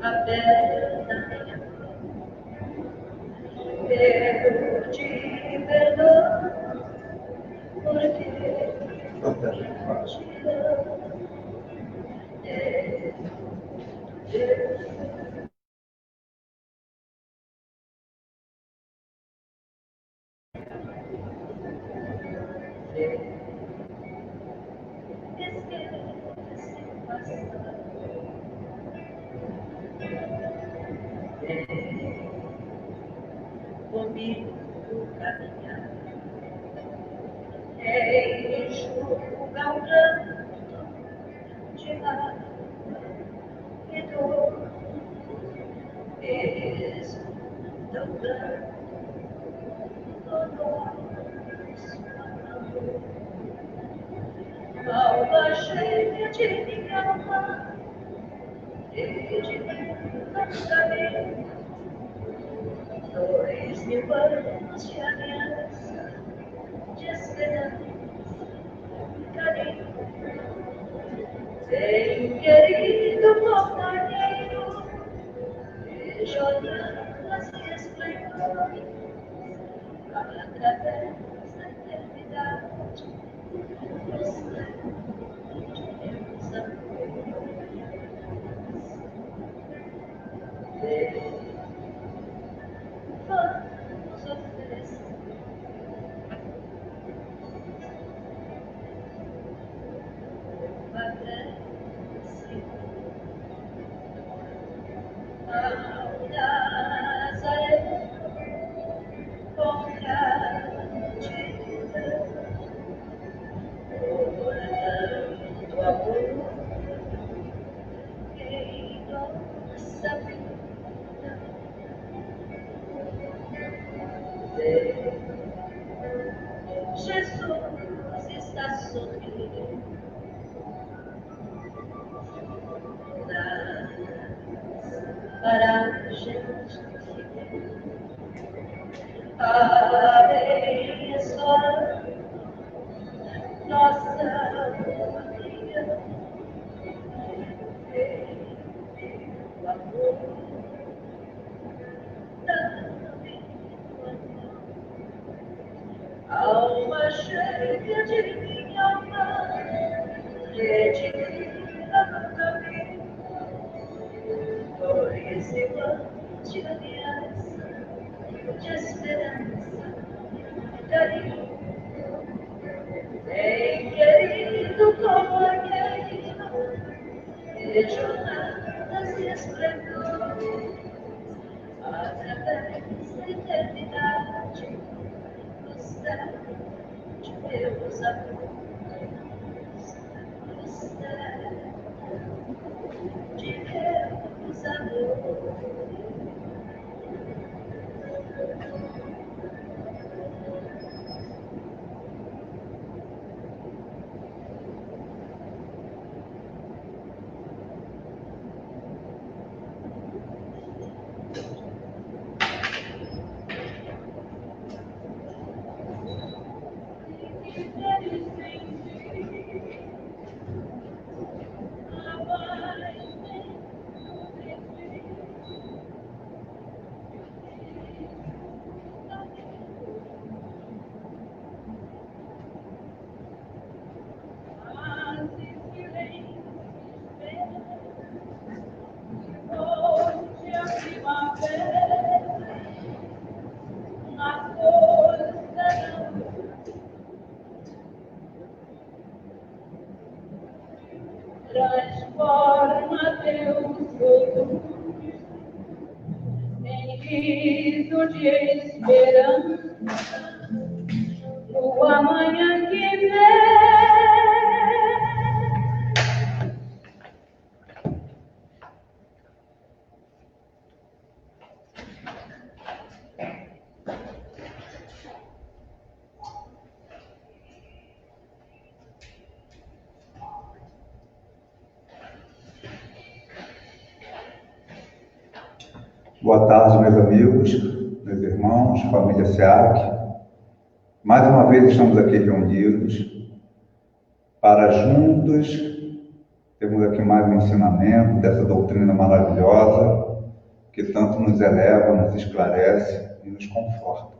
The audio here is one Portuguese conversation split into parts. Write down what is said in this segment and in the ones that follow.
aberta minha mão, eu te perdoo, porque te amo. Comigo caminhar, enxugar o pranto de raiva e dor, mesmo tão grande no nosso amor. Alma cheia de minha alma e de tanto caminho, 2000 anos de aliança, de esperança, carinho. Bem querido companheiro, de jornadas e esplendor, através da eternidade, nos leva de meus amores. Vamos oferecer uma prece ao Nazaré, com gratidão por tanto amor em nossa vida. Jesus está sorrindo para a gente abençoar nossa união. O amor dá-me alma cheia de minha alma, redimida no caminho, 2000 anos de aliança, de esperança, carinho. Bem querido companheiro, de jornadas e esplendor, através da eternidade, nos dá de meus amores, nos dá de meus amores. Transforma teus sonhos em riso de esperança no amanhã que vem. Boa tarde, meus amigos, meus irmãos, família SEAC. Mais uma vez estamos aqui reunidos para juntos Temos aqui mais um ensinamento dessa doutrina maravilhosa que tanto nos eleva, nos esclarece e nos conforta.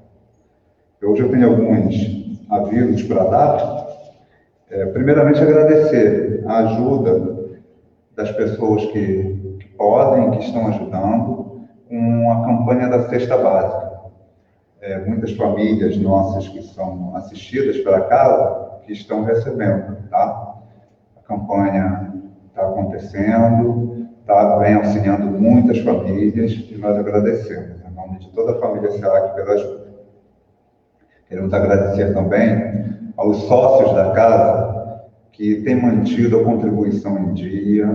Hoje eu tenho alguns avisos para dar. Primeiramente, agradecer a ajuda das pessoas que podem, que estão ajudando com a campanha da Cesta Básica. Muitas famílias nossas que são assistidas pela casa que estão recebendo, tá? A campanha está acontecendo, vem auxiliando muitas famílias e nós agradecemos, em nome de toda a família SEAC, pela ajuda. Queremos agradecer também aos sócios da casa que têm mantido a contribuição em dia,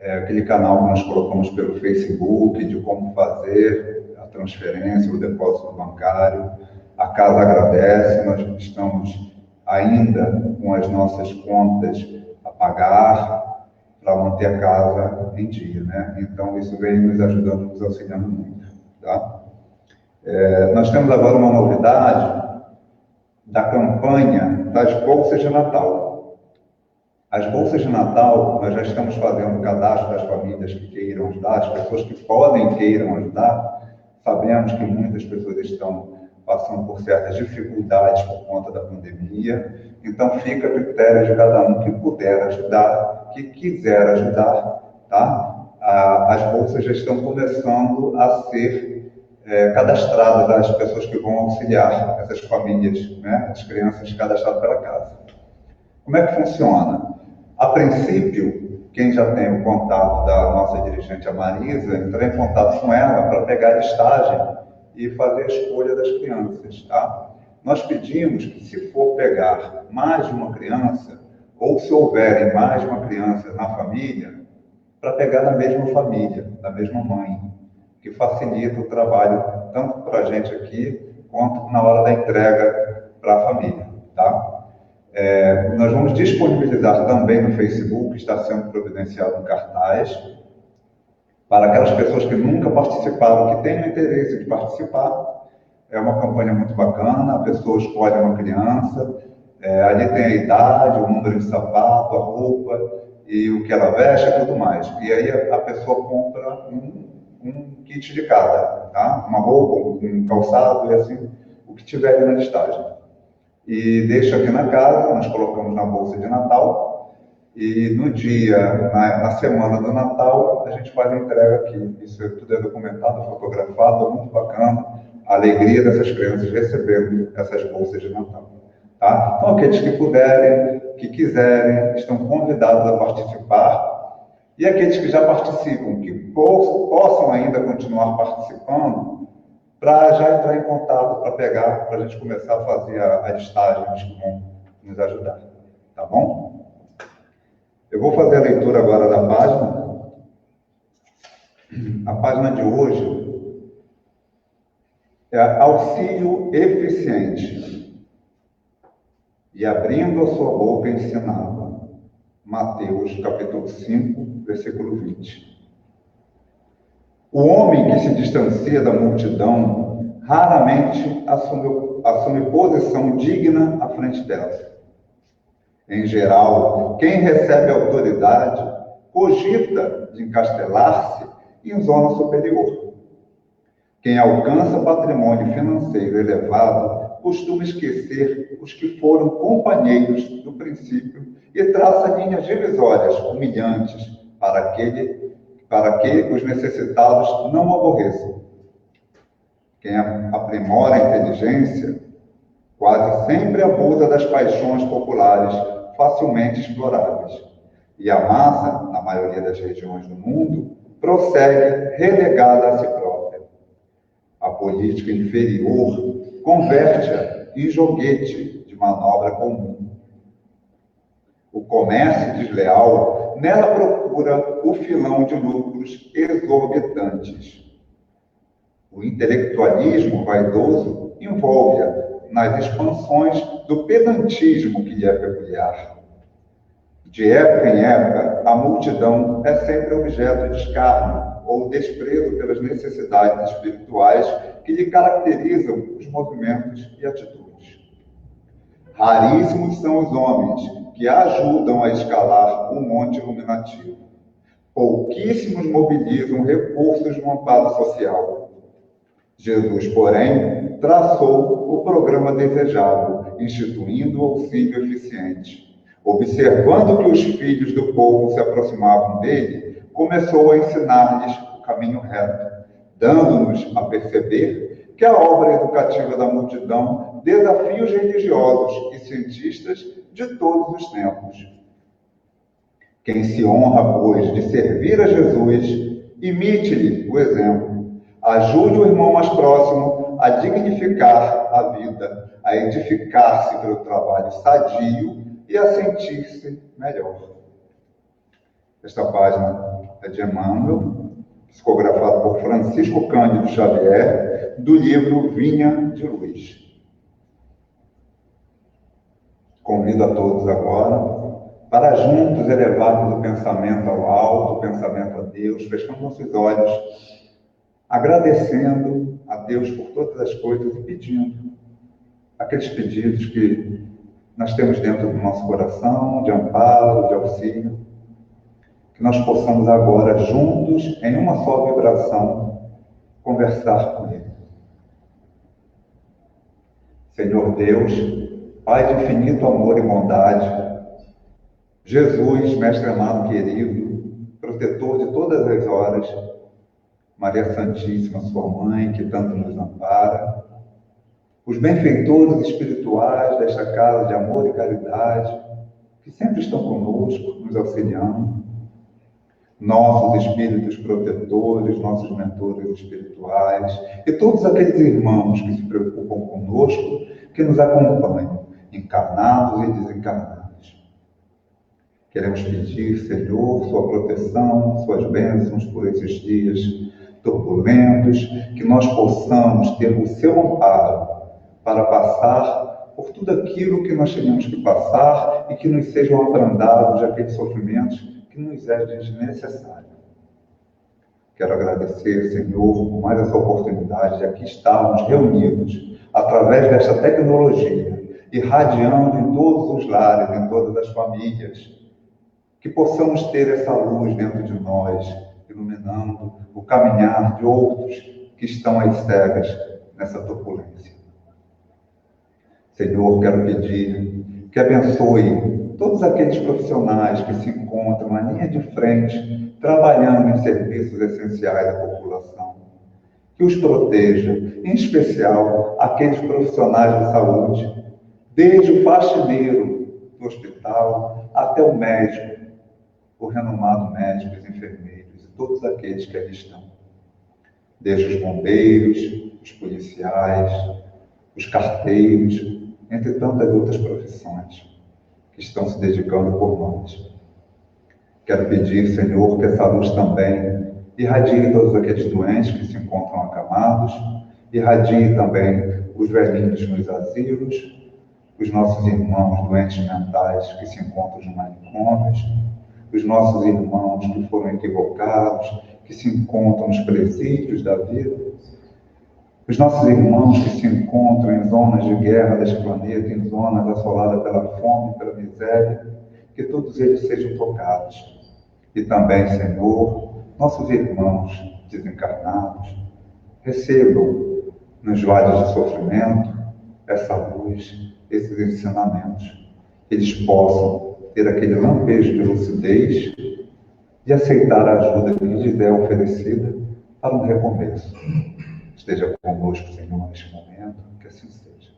aquele canal que nós colocamos pelo Facebook de como fazer a transferência, o depósito bancário. A casa agradece, nós estamos ainda com as nossas contas a pagar para manter a casa em dia, né? Então, isso vem nos ajudando, nos auxiliando muito, tá? Nós temos agora uma novidade da campanha das bolsas de Natal. As bolsas de Natal, nós já estamos fazendo o cadastro das famílias que queiram ajudar, as pessoas que podem queiram ajudar. Sabemos que muitas pessoas estão passando por certas dificuldades por conta da pandemia, então fica a critério de cada um que puder ajudar, que quiser ajudar, tá? As bolsas já estão começando a ser cadastradas, as pessoas que vão auxiliar essas famílias, né? As crianças cadastradas pela casa. Como é que funciona? A princípio, quem já tem o contato da nossa dirigente, a Marisa, entrar em contato com ela para pegar a listagem e fazer a escolha das crianças, tá? Nós pedimos que, se for pegar mais de uma criança, ou se houverem mais de uma criança na família, para pegar na mesma família, da mesma mãe, que facilita o trabalho tanto para a gente aqui, quanto na hora da entrega para a família, tá? Nós vamos disponibilizar também no Facebook, está sendo providenciado um cartaz, para aquelas pessoas que nunca participaram, que têm o interesse de participar. É uma campanha muito bacana, a pessoa escolhe uma criança, ali tem a idade, o número de sapato, a roupa, e o que ela veste e tudo mais. E aí a pessoa compra um kit de cada, tá? Uma roupa, um calçado e assim, o que tiver ali na listagem. E deixa aqui na casa, nós colocamos na bolsa de Natal, e no dia, na semana do Natal, a gente faz a entrega aqui. Isso tudo é documentado, fotografado, é muito bacana, a alegria dessas crianças recebendo essas bolsas de Natal. Tá? Então, aqueles que puderem, que quiserem, estão convidados a participar, e aqueles que já participam, que possam ainda continuar participando, para já entrar em contato, para pegar, para a gente começar a fazer a listagem dos que vão nos ajudar. Tá bom? Eu vou fazer a leitura agora da página. A página de hoje é auxílio eficiente. E abrindo a sua boca ensinava. Mateus, capítulo 5, versículo 20. O homem que se distancia da multidão raramente assume posição digna à frente dela. Em geral, quem recebe autoridade cogita de encastelar-se em zona superior. Quem alcança patrimônio financeiro elevado costuma esquecer os que foram companheiros do princípio e traça linhas divisórias humilhantes para que os necessitados não aborreçam. Quem aprimora a inteligência quase sempre abusa das paixões populares facilmente exploráveis. E a massa, na maioria das regiões do mundo, prossegue relegada a si própria. A política inferior converte-a em joguete de manobra comum. O comércio desleal nela procura o filão de lucros exorbitantes. O intelectualismo vaidoso envolve-a nas expansões do pedantismo que lhe é peculiar. De época em época, a multidão é sempre objeto de escárnio ou desprezo pelas necessidades espirituais que lhe caracterizam os movimentos e atitudes. Raríssimos são os homens que ajudam a escalar um monte iluminativo. Pouquíssimos mobilizam recursos no amparo social. Jesus, porém, traçou o programa desejado, instituindo o auxílio eficiente. Observando que os filhos do povo se aproximavam dele, começou a ensinar-lhes o caminho reto, dando-nos a perceber que a obra educativa da multidão desafia os religiosos e cientistas de todos os tempos. Quem se honra, pois, de servir a Jesus, imite-lhe o exemplo. Ajude o irmão mais próximo a dignificar a vida, a edificar-se pelo trabalho sadio e a sentir-se melhor. Esta página é de Emmanuel, psicografado por Francisco Cândido Xavier, do livro Vinha de Luz. Convido a todos agora para juntos elevarmos o pensamento ao alto, o pensamento a Deus, fechando nossos olhos, agradecendo a Deus por todas as coisas e pedindo aqueles pedidos que nós temos dentro do nosso coração, de amparo, de auxílio, que nós possamos agora, juntos, em uma só vibração, conversar com Ele. Senhor Deus, Pai de infinito amor e bondade, Jesus, Mestre amado querido, protetor de todas as horas, Maria Santíssima, sua mãe, que tanto nos ampara, os benfeitores espirituais desta casa de amor e caridade, que sempre estão conosco, nos auxiliando, nossos espíritos protetores, nossos mentores espirituais, e todos aqueles irmãos que se preocupam conosco, que nos acompanham, encarnados e desencarnados. Queremos pedir, Senhor, sua proteção, suas bênçãos por esses dias turbulentos, que nós possamos ter o seu amparo para passar por tudo aquilo que nós tenhamos que passar e que nos sejam abrandados aqueles sofrimentos que nos é desnecessário. Quero agradecer, Senhor, por mais essa oportunidade de aqui estarmos reunidos através desta tecnologia, irradiando em todos os lares, em todas as famílias, que possamos ter essa luz dentro de nós, iluminando o caminhar de outros que estão às cegas nessa turbulência. Senhor, quero pedir que abençoe todos aqueles profissionais que se encontram na linha de frente, trabalhando em serviços essenciais à população. Que os proteja, em especial aqueles profissionais de saúde, desde o faxineiro do hospital até o médico, o renomado médico, os enfermeiros e todos aqueles que ali estão. Desde os bombeiros, os policiais, os carteiros, entre tantas outras profissões que estão se dedicando por nós. Quero pedir, Senhor, que essa luz também irradie todos aqueles doentes que se encontram acamados, irradie também os velhinhos nos asilos, os nossos irmãos doentes mentais que se encontram nos manicômios, os nossos irmãos que foram equivocados, que se encontram nos presídios da vida, os nossos irmãos que se encontram em zonas de guerra deste planeta, em zonas assoladas pela fome e pela miséria, que todos eles sejam tocados. E também, Senhor, nossos irmãos desencarnados, recebam nos vales de sofrimento essa luz, esses ensinamentos. Eles possam ter aquele lampejo de lucidez e aceitar a ajuda que lhes é oferecida para um recomeço. Esteja conosco, Senhor, neste momento, que assim seja.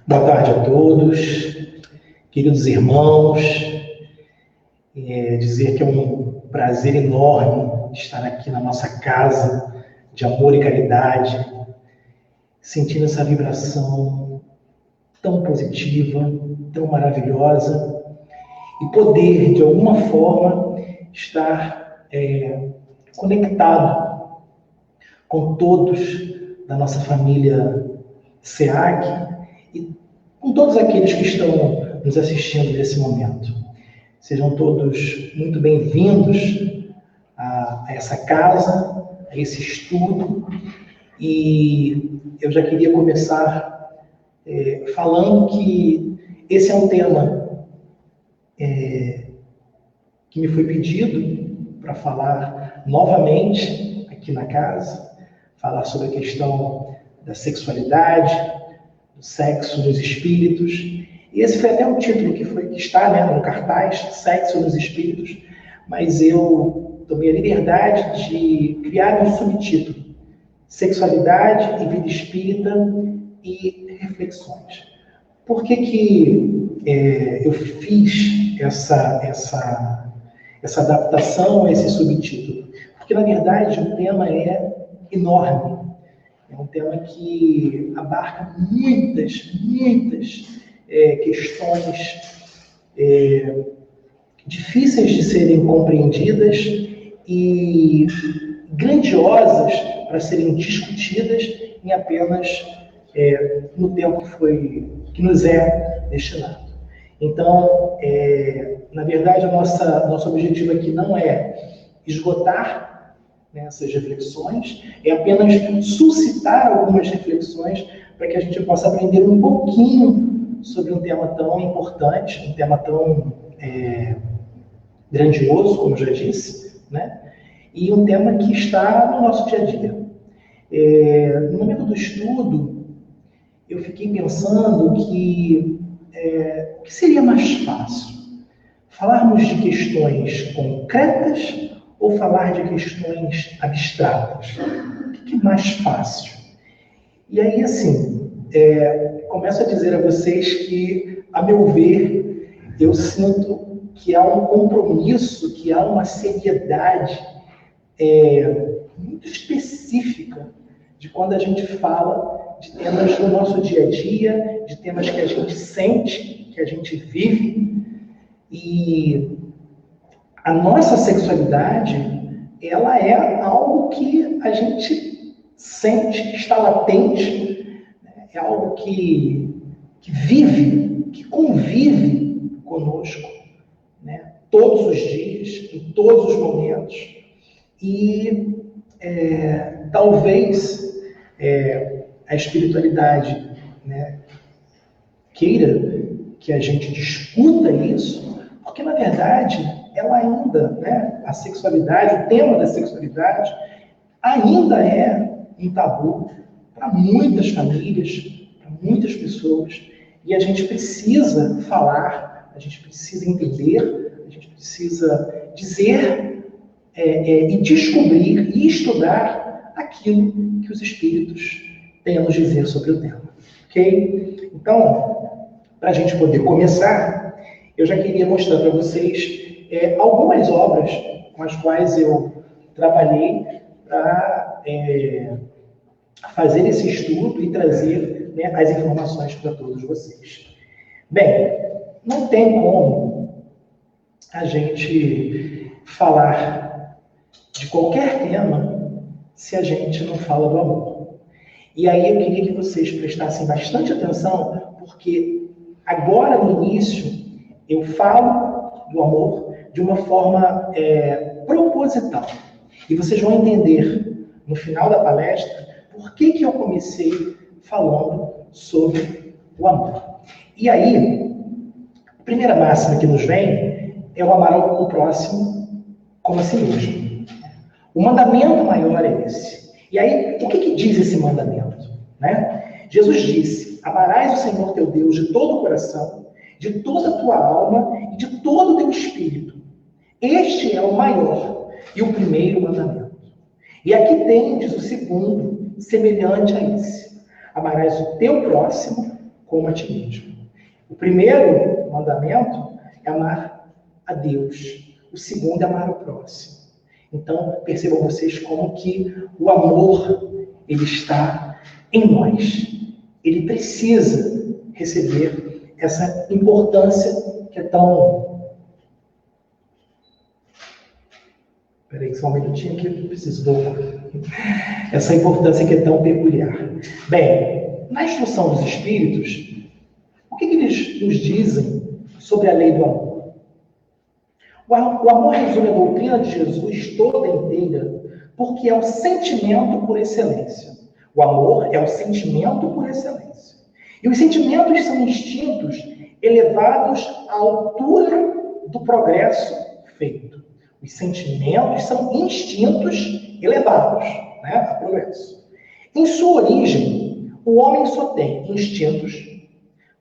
Boa tarde a todos, queridos irmãos. Dizer que é um prazer enorme estar aqui na nossa casa de amor e caridade, sentindo essa vibração tão positiva, tão maravilhosa, e poder, de alguma forma, estar conectado com todos da nossa família SEAC e com todos aqueles que estão nos assistindo nesse momento. Sejam todos muito bem-vindos a essa casa, a esse estudo. E eu já queria começar falando que esse é um tema que me foi pedido para falar novamente aqui na casa, falar sobre a questão da sexualidade, do sexo nos espíritos. E esse foi até o título que está, né, no cartaz, Sexo nos Espíritos, mas eu tomei a liberdade de criar um subtítulo, Sexualidade e Vida Espírita e Reflexões. Por que eu fiz essa adaptação a esse subtítulo? Porque, na verdade, o tema é enorme. É um tema que abarca muitas questões difíceis de serem compreendidas e grandiosas para serem discutidas em apenas no tempo que nos é destinado. Então, na verdade, nosso objetivo aqui não é esgotar, né, essas reflexões, é apenas suscitar algumas reflexões para que a gente possa aprender um pouquinho sobre um tema tão importante, um tema tão grandioso, como já disse, né? E um tema que está no nosso dia a dia. No momento do estudo, eu fiquei pensando que o que seria mais fácil? Falarmos de questões concretas ou falar de questões abstratas? O que é mais fácil? E aí, assim, começo a dizer a vocês que, a meu ver, eu sinto que há um compromisso, que há uma seriedade muito específica de quando a gente fala de temas do nosso dia a dia, de temas que a gente sente, que a gente vive. E a nossa sexualidade, ela é algo que a gente sente, que está latente, né? É algo que vive, que convive conosco, né? Todos os dias, em todos os momentos. E talvez a espiritualidade, né, queira que a gente discuta isso, porque, na verdade, ela ainda, né, a sexualidade, o tema da sexualidade, ainda é um tabu para muitas famílias, para muitas pessoas, e a gente precisa falar, a gente precisa entender, a gente precisa dizer e descobrir e estudar aquilo que os espíritos têm a nos dizer sobre o tema. Ok? Então, para a gente poder começar, eu já queria mostrar para vocês algumas obras com as quais eu trabalhei para fazer esse estudo e trazer, né, as informações para todos vocês. Bem, não tem como a gente falar de qualquer tema se a gente não fala do amor. E aí eu queria que vocês prestassem bastante atenção, porque agora no início eu falo do amor de uma forma proposital. E vocês vão entender no final da palestra por que eu comecei falando sobre o amor. E aí, a primeira máxima que nos vem é o amar o próximo como a si mesmo. O mandamento maior é esse. E aí, o que diz esse mandamento? Né? Jesus disse: amarás o Senhor teu Deus de todo o coração, de toda a tua alma e de todo o teu espírito. Este é o maior e o primeiro mandamento. E aqui tendes o segundo, semelhante a esse: amarás o teu próximo como a ti mesmo. O primeiro mandamento é amar a Deus. O segundo é amar o próximo. Então, percebam vocês como que o amor, ele está em nós. Ele precisa receber essa importância que é tão... Espera aí, só um minutinho que eu preciso voltar. Essa importância que é tão peculiar. Bem, na instrução dos Espíritos, o que eles nos dizem sobre a lei do amor? O amor resume a doutrina de Jesus toda inteira, porque é o sentimento por excelência. O amor é o sentimento por excelência. E os sentimentos são instintos elevados à altura do progresso feito. Os sentimentos são instintos elevados, né, a progresso. Em sua origem, o homem só tem instintos.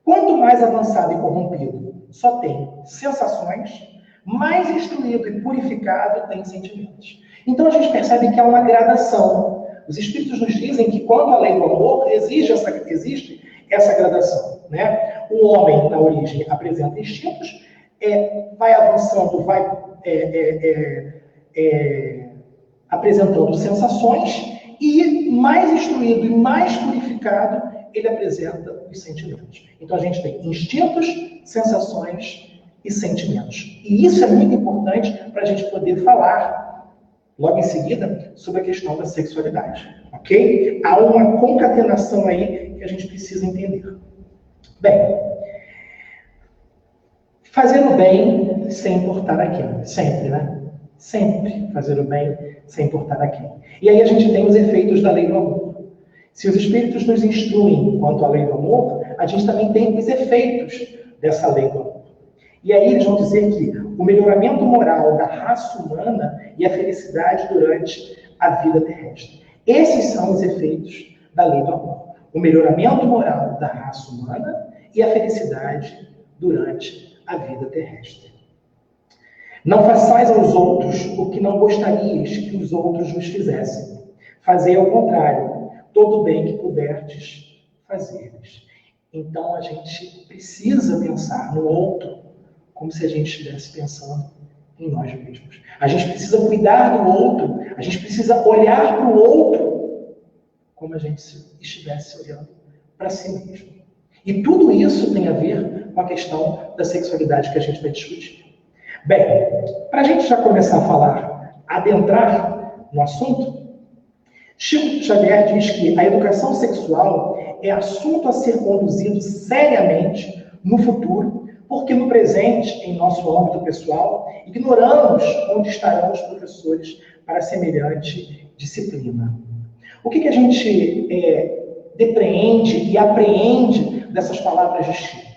Quanto mais avançado e corrompido, só tem sensações. Mais instruído e purificado tem sentimentos. Então a gente percebe que há uma gradação. Os espíritos nos dizem que quando a lei do amor existe essa gradação, né? O homem, na origem, apresenta instintos, vai avançando, vai apresentando sensações, e mais instruído e mais purificado, ele apresenta os sentimentos. Então a gente tem instintos, sensações e sentimentos. E isso é muito importante para a gente poder falar, logo em seguida, sobre a questão da sexualidade. Ok? Há uma concatenação aí que a gente precisa entender. Bem, fazer o bem sem importar a quem. Sempre, né? Sempre fazer o bem sem importar a quem. E aí a gente tem os efeitos da lei do amor. Se os espíritos nos instruem quanto à lei do amor, a gente também tem os efeitos dessa lei do amor. E aí eles vão dizer que o melhoramento moral da raça humana e a felicidade durante a vida terrestre. Esses são os efeitos da lei do amor. O melhoramento moral da raça humana e a felicidade durante a vida terrestre. Não façais aos outros o que não gostarias que os outros vos fizessem. Fazei ao contrário, todo o bem que puderdes fazer-lhes. Então a gente precisa pensar no outro como se a gente estivesse pensando em nós mesmos. A gente precisa cuidar do outro, a gente precisa olhar para o outro como a gente estivesse olhando para si mesmo. E tudo isso tem a ver com a questão da sexualidade que a gente vai discutir. Bem, para a gente já começar a falar, adentrar no assunto, Chico Xavier diz que a educação sexual é assunto a ser conduzido seriamente no futuro, porque no presente, em nosso âmbito pessoal, ignoramos onde estarão os professores para semelhante disciplina. O que a gente depreende e apreende dessas palavras de Chico?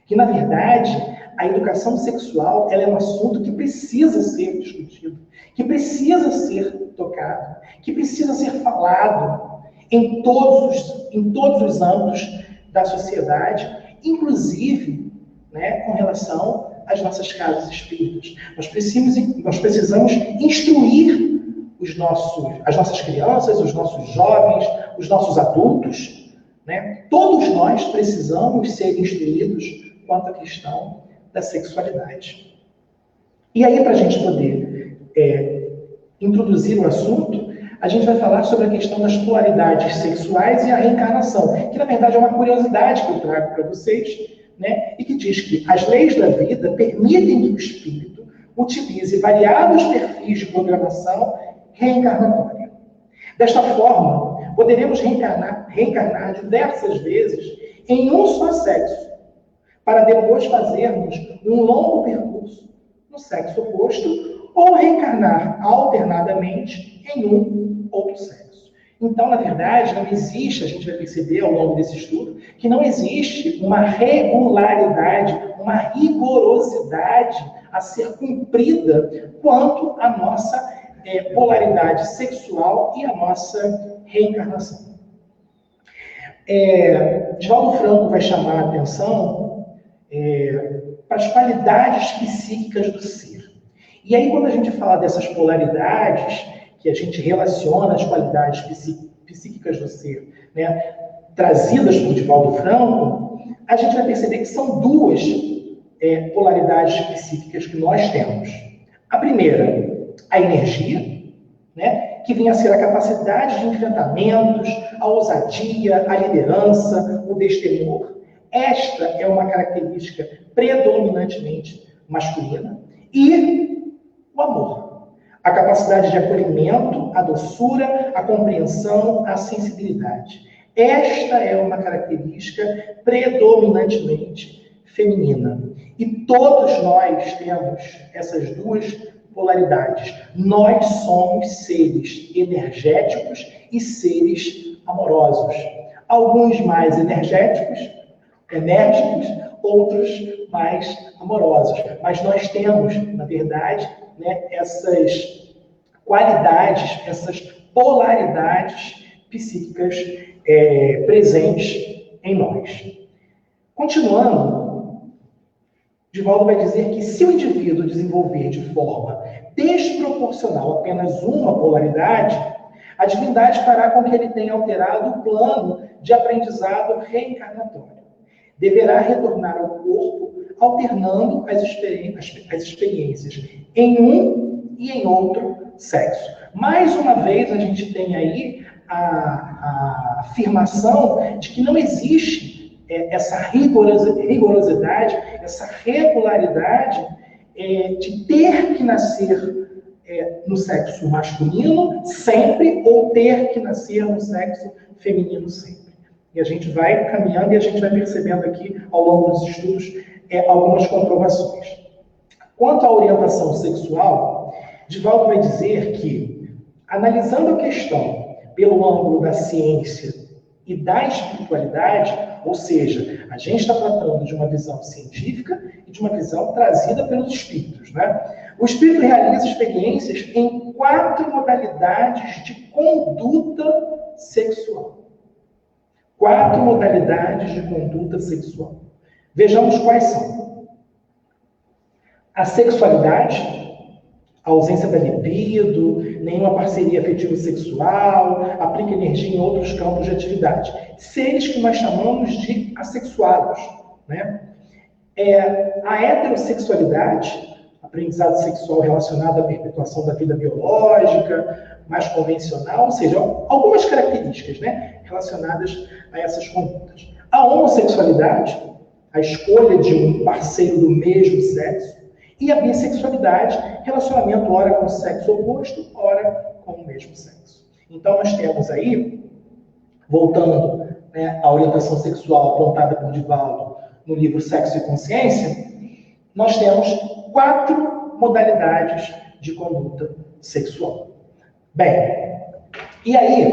Que, na verdade, a educação sexual ela é um assunto que precisa ser discutido, que precisa ser tocado, que precisa ser falado em todos os âmbitos da sociedade, inclusive, né, com relação às nossas casas espíritas. Nós precisamos instruir as nossas crianças, os nossos jovens, os nossos adultos, né? Todos nós precisamos ser instruídos quanto à questão da sexualidade. E aí, para a gente poder introduzir o assunto, a gente vai falar sobre a questão das polaridades sexuais e a reencarnação, que na verdade é uma curiosidade que eu trago para vocês, né? E que diz que as leis da vida permitem que o espírito utilize variados perfis de programação reencarnatória. Desta forma, poderemos reencarnar diversas vezes em um só sexo, para depois fazermos um longo percurso no sexo oposto ou reencarnar alternadamente em um outro sexo. Então, na verdade, não existe, a gente vai perceber ao longo desse estudo, que não existe uma regularidade, uma rigorosidade a ser cumprida quanto à nossa polaridade sexual e a nossa reencarnação. Divaldo Franco vai chamar a atenção para as qualidades psíquicas do ser. E aí, quando a gente fala dessas polaridades, que a gente relaciona as qualidades psíquicas do ser, né, trazidas por Divaldo Franco, a gente vai perceber que são duas polaridades psíquicas que nós temos. A primeira, a energia, né, que vem a ser a capacidade de enfrentamentos, a ousadia, a liderança, o destemor. Esta é uma característica predominantemente masculina. E o amor. A capacidade de acolhimento, a doçura, a compreensão, a sensibilidade. Esta é uma característica predominantemente feminina. E todos nós temos essas duas polaridades. Nós somos seres energéticos e seres amorosos. Alguns mais energéticos, enérgicos, outros mais amorosos. Mas nós temos, na verdade, né, essas qualidades, essas polaridades psíquicas presentes em nós. Continuando, Divaldo vai dizer que se o indivíduo desenvolver de forma desproporcional apenas uma polaridade, a divindade fará com que ele tenha alterado o plano de aprendizado reencarnatório. Deverá retornar ao corpo, alternando as experiências em um e em outro sexo. Mais uma vez, a gente tem aí a afirmação de que não existe essa rigorosidade, essa regularidade de ter que nascer no sexo masculino sempre ou ter que nascer no sexo feminino sempre. E a gente vai caminhando e a gente vai percebendo aqui, ao longo dos estudos, algumas comprovações. Quanto à orientação sexual, Divaldo vai dizer que, analisando a questão pelo ângulo da ciência e da espiritualidade, ou seja, a gente está tratando de uma visão científica e de uma visão trazida pelos espíritos, né? O espírito realiza experiências em 4 modalidades de conduta sexual. 4 modalidades de conduta sexual. Vejamos quais são. A sexualidade, a ausência da libido, nenhuma parceria afetiva sexual, aplica energia em outros campos de atividade. Seres que nós chamamos de assexuados, né? A heterossexualidade, aprendizado sexual relacionado à perpetuação da vida biológica, mais convencional, ou seja, algumas características, né, relacionadas a essas condutas. A homossexualidade, a escolha de um parceiro do mesmo sexo, e a bissexualidade, relacionamento ora com o sexo oposto, ora com o mesmo sexo. Então, nós temos aí, voltando, né, à orientação sexual apontada por Divaldo no livro Sexo e Consciência, nós temos 4 modalidades de conduta sexual. Bem, e aí,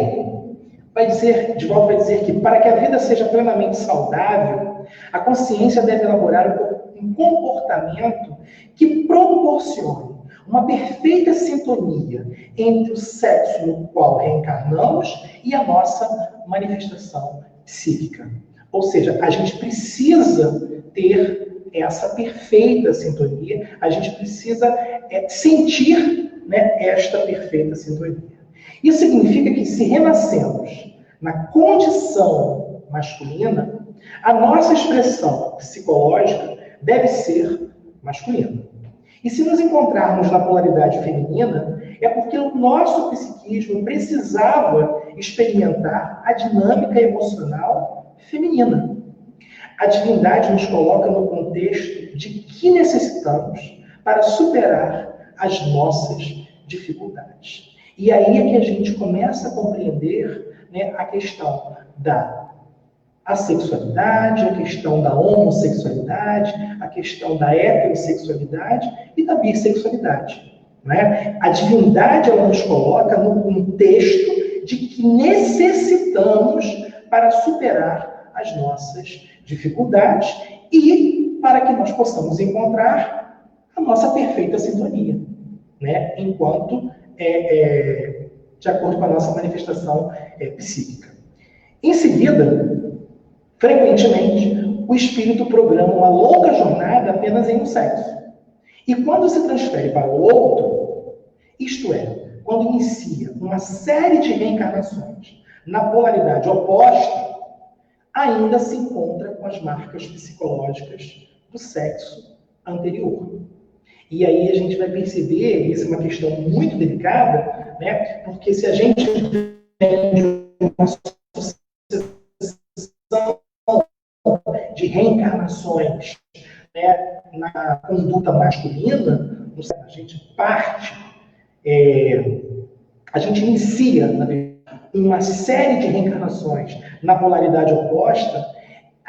Divaldo vai dizer que para que a vida seja plenamente saudável, a consciência deve elaborar um comportamento que proporcione uma perfeita sintonia entre o sexo no qual reencarnamos e a nossa manifestação psíquica. Ou seja, a gente precisa ter essa perfeita sintonia, a gente precisa sentir, né, esta perfeita sintonia. Isso significa que se renascemos na condição masculina, a nossa expressão psicológica deve ser masculina. E se nos encontrarmos na polaridade feminina, é porque o nosso psiquismo precisava experimentar a dinâmica emocional feminina. A divindade nos coloca no contexto de que necessitamos para superar as nossas dificuldades. E aí é que a gente começa a compreender, né, a questão da assexualidade, a questão da homossexualidade, a questão da heterossexualidade e da bissexualidade. Né? A divindade ela nos coloca no contexto de que necessitamos para superar as nossas dificuldades e para que nós possamos encontrar a nossa perfeita sintonia, né? Enquanto de acordo com a nossa manifestação psíquica. Em seguida, frequentemente, o espírito programa uma longa jornada apenas em um sexo. E quando se transfere para o outro, isto é, quando inicia uma série de reencarnações na polaridade oposta, ainda se encontra com as marcas psicológicas do sexo anterior. E aí a gente vai perceber, isso é uma questão muito delicada, né? Porque se a gente tem uma sucessão de reencarnações, né, na conduta masculina, a gente parte, a gente inicia, na verdade, uma série de reencarnações na polaridade oposta,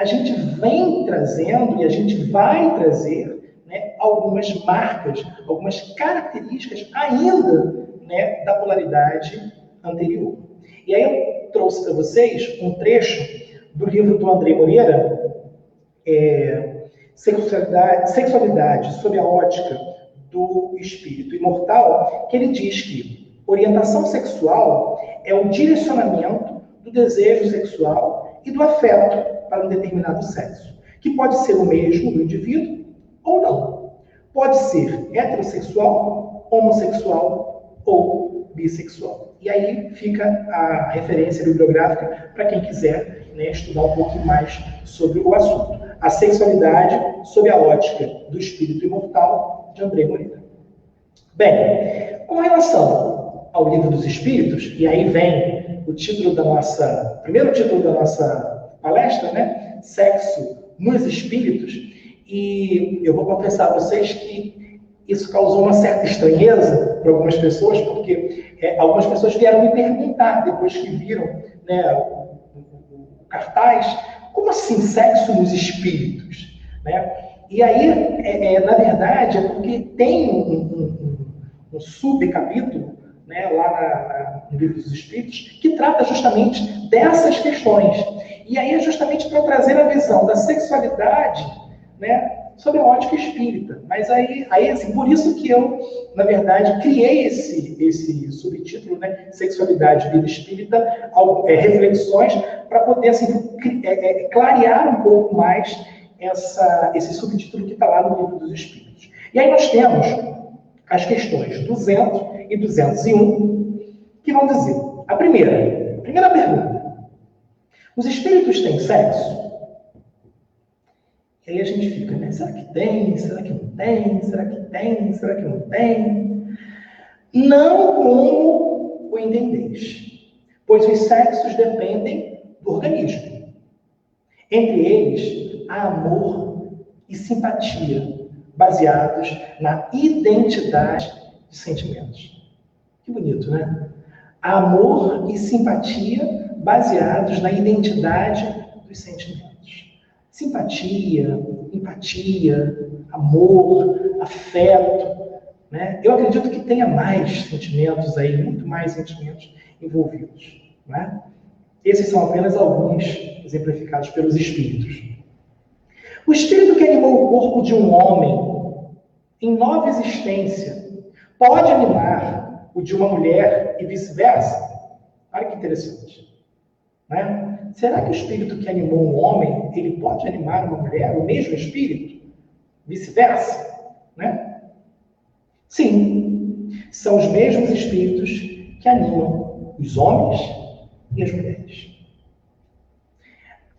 a gente vem trazendo e a gente vai trazer, né, algumas marcas, algumas características ainda, né, da polaridade anterior. E aí eu trouxe para vocês um trecho do livro do André Moreira, Sexualidade sob a ótica do espírito imortal, que ele diz que orientação sexual é o direcionamento do desejo sexual e do afeto para um determinado sexo, que pode ser o mesmo do indivíduo ou não. Pode ser heterossexual, homossexual ou bissexual. E aí fica a referência bibliográfica para quem quiser, né, estudar um pouco mais sobre o assunto. A sexualidade sob a ótica do espírito imortal, de André Moreira. Bem, com relação ao livro dos espíritos, e aí vem o título primeiro título da nossa palestra, né? Sexo nos espíritos, e eu vou confessar a vocês que isso causou uma certa estranheza para algumas pessoas, porque algumas pessoas vieram me perguntar, depois que viram, né, o cartaz, como assim sexo nos espíritos? Né? E aí, na verdade, é porque tem um subcapítulo, né, lá no livro dos Espíritos, que trata justamente dessas questões. E aí é justamente para trazer a visão da sexualidade, né, sob a ótica espírita. Mas aí assim, por isso que eu, na verdade, criei esse subtítulo, né, Sexualidade, Vida Espírita, reflexões, para poder assim, clarear um pouco mais esse subtítulo que está lá no livro dos Espíritos. E aí nós temos as questões 200 e 201, que vão dizer, a primeira pergunta, os espíritos têm sexo? E aí a gente fica, né? Será que tem? Será que não tem? Será que tem? Será que não tem? Não como o entendeis, pois os sexos dependem do organismo. Entre eles, há amor e simpatia, baseados na identidade de sentimentos. Que bonito, né? Amor e simpatia baseados na identidade dos sentimentos. Simpatia, empatia, amor, afeto, né? Eu acredito que tenha mais sentimentos aí, muito mais sentimentos envolvidos, né? Esses são apenas alguns exemplificados pelos espíritos. O espírito que animou o corpo de um homem em nova existência pode animar o de uma mulher e vice-versa? Olha que interessante, né? Será que o espírito que animou um homem, ele pode animar uma mulher, o mesmo espírito? Vice-versa, né? Sim, são os mesmos espíritos que animam os homens e as mulheres.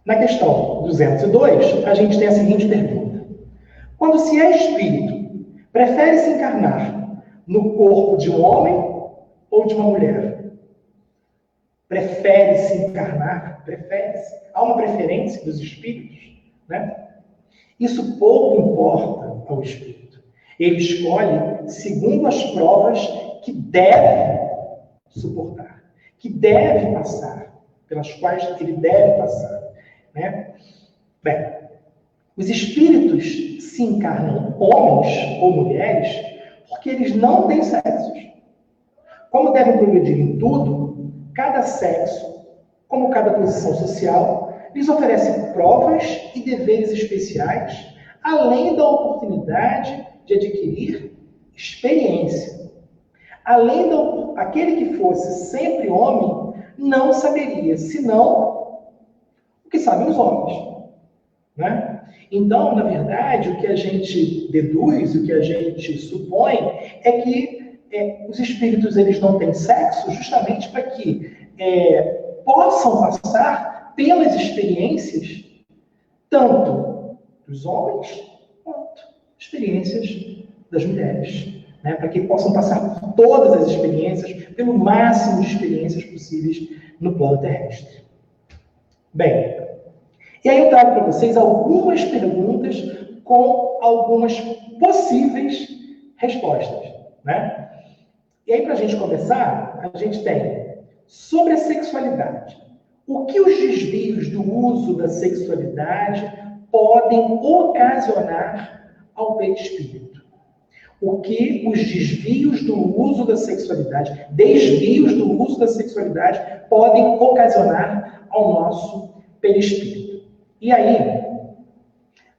Na questão 202, a gente tem a seguinte pergunta. Quando se é espírito, prefere se encarnar no corpo de um homem ou de uma mulher? Prefere-se encarnar? Prefere-se. Há uma preferência dos espíritos, né? Isso pouco importa ao espírito. Ele escolhe segundo as provas que deve suportar, que deve passar, pelas quais ele deve passar, né? Bem, os espíritos se encarnam homens ou mulheres porque eles não têm sexos. Como devem progredir em tudo, cada sexo, como cada posição social, lhes oferece provas e deveres especiais, além da oportunidade de adquirir experiência. Aquele que fosse sempre homem não saberia, senão o que sabem os homens, né? Então, na verdade, o que a gente deduz, o que a gente supõe é que os espíritos eles não têm sexo justamente para que possam passar pelas experiências tanto dos homens quanto experiências das mulheres, né? Para que possam passar por todas as experiências, pelo máximo de experiências possíveis no plano terrestre. Bem, e aí eu trago para vocês algumas perguntas com algumas possíveis respostas, né? E aí, para a gente começar, a gente tem sobre a sexualidade. O que os desvios do uso da sexualidade podem ocasionar ao perispírito? O que os desvios do uso da sexualidade, podem ocasionar ao nosso perispírito? E aí,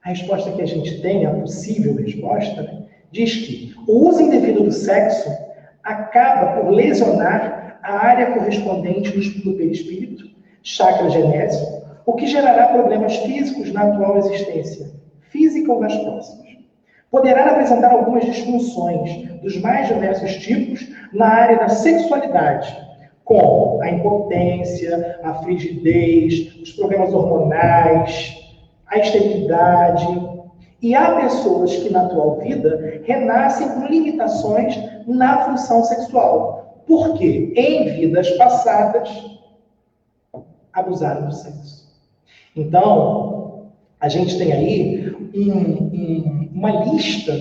a resposta que a gente tem, a possível resposta, né, diz que o uso indevido do sexo acaba por lesionar a área correspondente do perispírito, chakra genésio, o que gerará problemas físicos na atual existência, física ou nas próximas. Poderá apresentar algumas disfunções dos mais diversos tipos na área da sexualidade, como a impotência, a frigidez, os problemas hormonais, a esterilidade. E há pessoas que na atual vida renascem com limitações na função sexual, porque em vidas passadas abusaram do sexo. Então, a gente tem aí uma lista,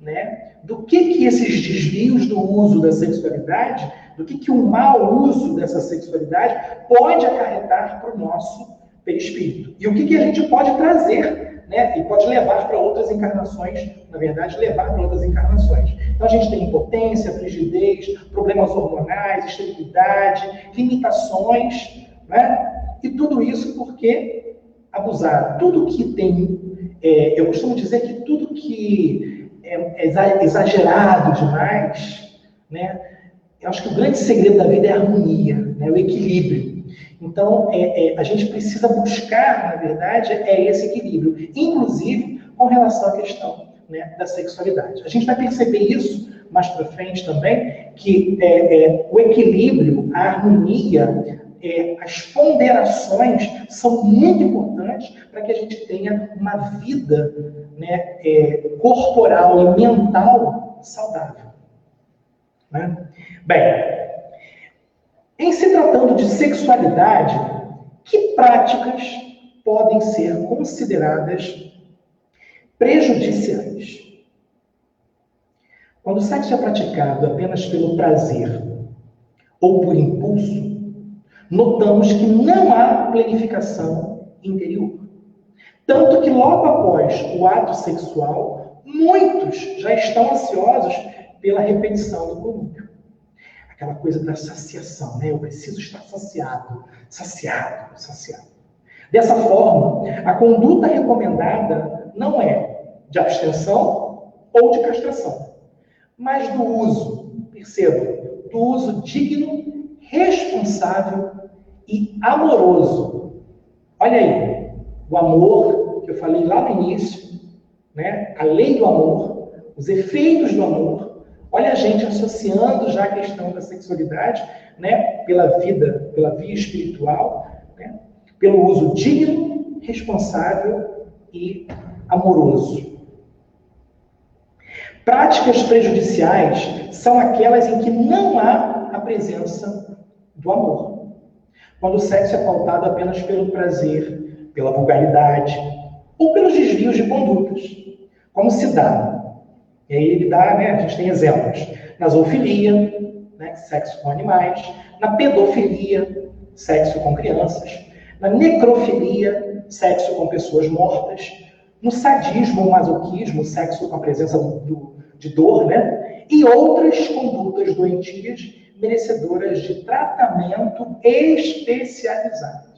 né, do que esses desvios do uso da sexualidade, do que o mau uso dessa sexualidade pode acarretar para o nosso perispírito. E o que a gente pode trazer, né, e pode levar para outras encarnações, na verdade, levar para outras encarnações. Então, a gente tem impotência, frigidez, problemas hormonais, esterilidade, limitações, né? E tudo isso porque abusaram. Tudo que tem, eu costumo dizer que tudo que é exagerado demais, né? Eu acho que o grande segredo da vida é a harmonia, né? O equilíbrio. Então, a gente precisa buscar, na verdade, esse equilíbrio, inclusive com relação à questão, né, da sexualidade. A gente vai perceber isso mais para frente também, que o equilíbrio, a harmonia, as ponderações são muito importantes para que a gente tenha uma vida, né, corporal e mental saudável. Né? Bem, em se tratando de sexualidade, que práticas podem ser consideradas prejudiciais? Quando o sexo é praticado apenas pelo prazer ou por impulso, notamos que não há planificação interior. Tanto que logo após o ato sexual, muitos já estão ansiosos pela repetição do conúbio. Aquela coisa da saciação, né? Eu preciso estar saciado. Dessa forma, a conduta recomendada não é de abstenção ou de castração, mas do uso, perceba, do uso digno, responsável e amoroso. Olha aí, o amor, que eu falei lá no início, né? A lei do amor, os efeitos do amor. Olha a gente associando já a questão da sexualidade, né? Pela via espiritual, né? Pelo uso digno, responsável e amoroso. Práticas prejudiciais são aquelas em que não há a presença do amor. Quando o sexo é pautado apenas pelo prazer, pela vulgaridade ou pelos desvios de condutas. Como se dá? E aí ele dá, né, a gente tem exemplos. Na zoofilia, né, sexo com animais. Na pedofilia, sexo com crianças. Na necrofilia, sexo com pessoas mortas. No sadismo ou masoquismo, sexo com a presença de dor, né? E outras condutas doentias merecedoras de tratamento especializado.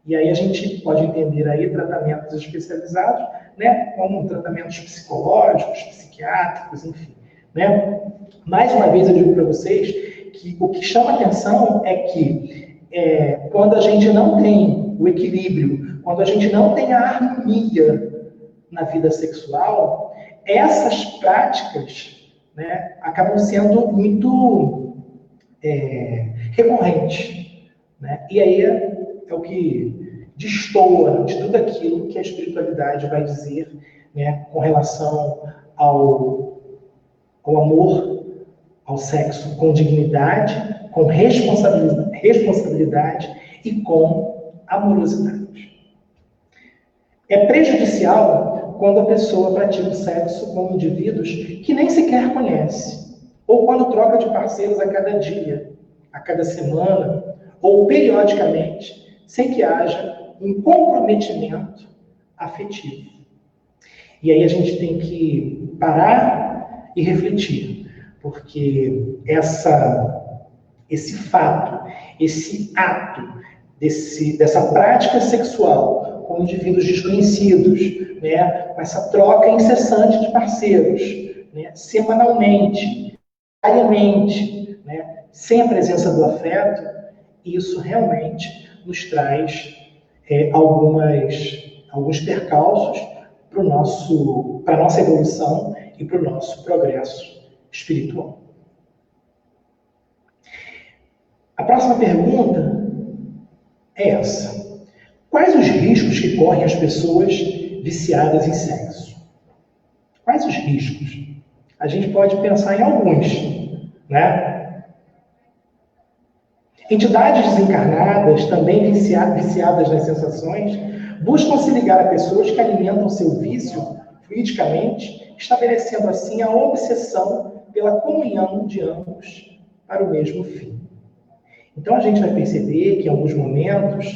E aí a gente pode entender aí tratamentos especializados, né, como tratamentos psicológicos, psiquiátricos, enfim. Né? Mais uma vez eu digo para vocês que o que chama atenção é que quando a gente não tem o equilíbrio, quando a gente não tem a harmonia na vida sexual, essas práticas, né, acabam sendo muito recorrentes. Né? E aí é o que destoa de tudo aquilo que a espiritualidade vai dizer, né, com relação ao amor, ao sexo com dignidade, com responsabilidade e com amorosidade. É prejudicial quando a pessoa pratica o sexo com indivíduos que nem sequer conhece, ou quando troca de parceiros a cada dia, a cada semana, ou periodicamente, sem que haja um comprometimento afetivo. E aí a gente tem que parar e refletir, porque esse fato, esse ato, dessa prática sexual com indivíduos desconhecidos, né, com essa troca incessante de parceiros, né, semanalmente, diariamente, né, sem a presença do afeto, isso realmente nos traz alguns percalços para a nossa evolução e para o nosso progresso espiritual. A próxima pergunta é essa. Quais os riscos que correm as pessoas viciadas em sexo? Quais os riscos? A gente pode pensar em alguns, né? Entidades desencarnadas, também viciadas nas sensações, buscam se ligar a pessoas que alimentam seu vício fluidicamente, estabelecendo assim a obsessão pela comunhão de ambos para o mesmo fim. Então a gente vai perceber que em alguns momentos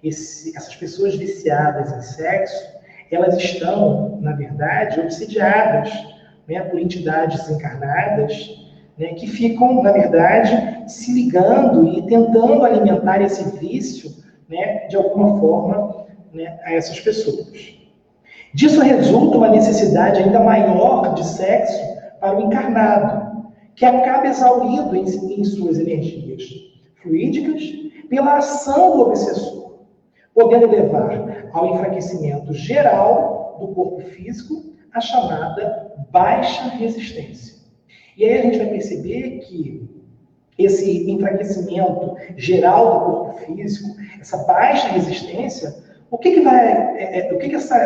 essas pessoas viciadas em sexo, elas estão, na verdade, obsediadas, né, por entidades desencarnadas, né, que ficam, na verdade, se ligando e tentando alimentar esse vício, né, de alguma forma, né, a essas pessoas. Disso resulta uma necessidade ainda maior de sexo para o encarnado, que acaba exaurido em suas energias fluídicas pela ação do obsessor, podendo levar ao enfraquecimento geral do corpo físico, a chamada baixa resistência. E aí a gente vai perceber que esse enfraquecimento geral do corpo físico, essa baixa resistência, o que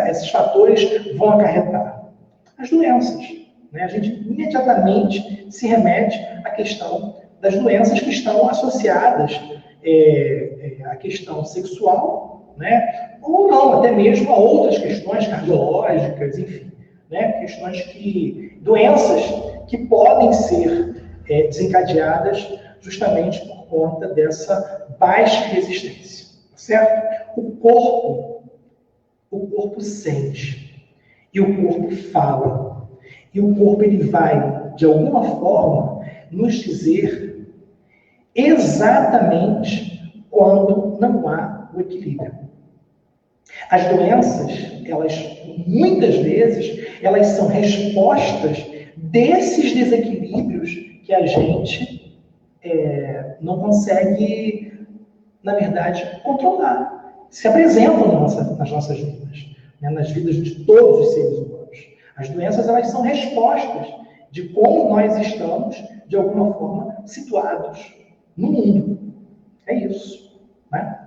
esses fatores vão acarretar? As doenças. Né? A gente imediatamente se remete à questão das doenças que estão associadas à questão sexual, né? Ou não, até mesmo a outras questões cardiológicas, enfim, né? Doenças que podem ser desencadeadas justamente por conta dessa baixa resistência, certo? O corpo sente, e o corpo fala, e o corpo ele vai, de alguma forma, nos dizer exatamente quando não há o equilíbrio. As doenças, muitas vezes, elas são respostas desses desequilíbrios que a gente não consegue, na verdade, controlar. Se apresentam nas nossas vidas, né? Nas vidas de todos os seres humanos. As doenças, elas são respostas de como nós estamos, de alguma forma, situados no mundo. É isso. Né?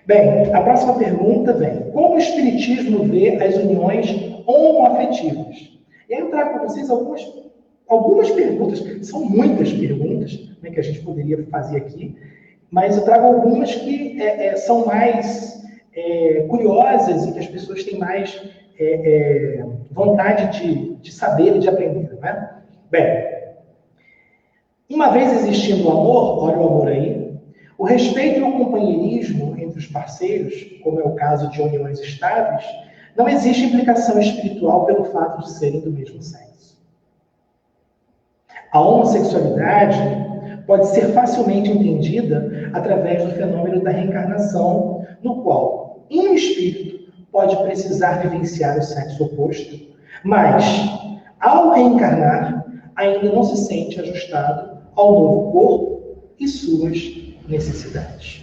Bem, a próxima pergunta vem. Como o Espiritismo vê as uniões homoafetivas? E aí eu trago para vocês algumas perguntas, são muitas perguntas, né, que a gente poderia fazer aqui, mas eu trago algumas que são mais curiosas e que as pessoas têm mais vontade de saber e de aprender. Né? Bem, uma vez existindo o amor, olha o amor aí, o respeito e o companheirismo entre os parceiros, como é o caso de uniões estáveis, não existe implicação espiritual pelo fato de serem do mesmo sexo. A homossexualidade pode ser facilmente entendida através do fenômeno da reencarnação, no qual um espírito pode precisar vivenciar o sexo oposto, mas, ao reencarnar, ainda não se sente ajustado ao novo corpo e suas necessidades.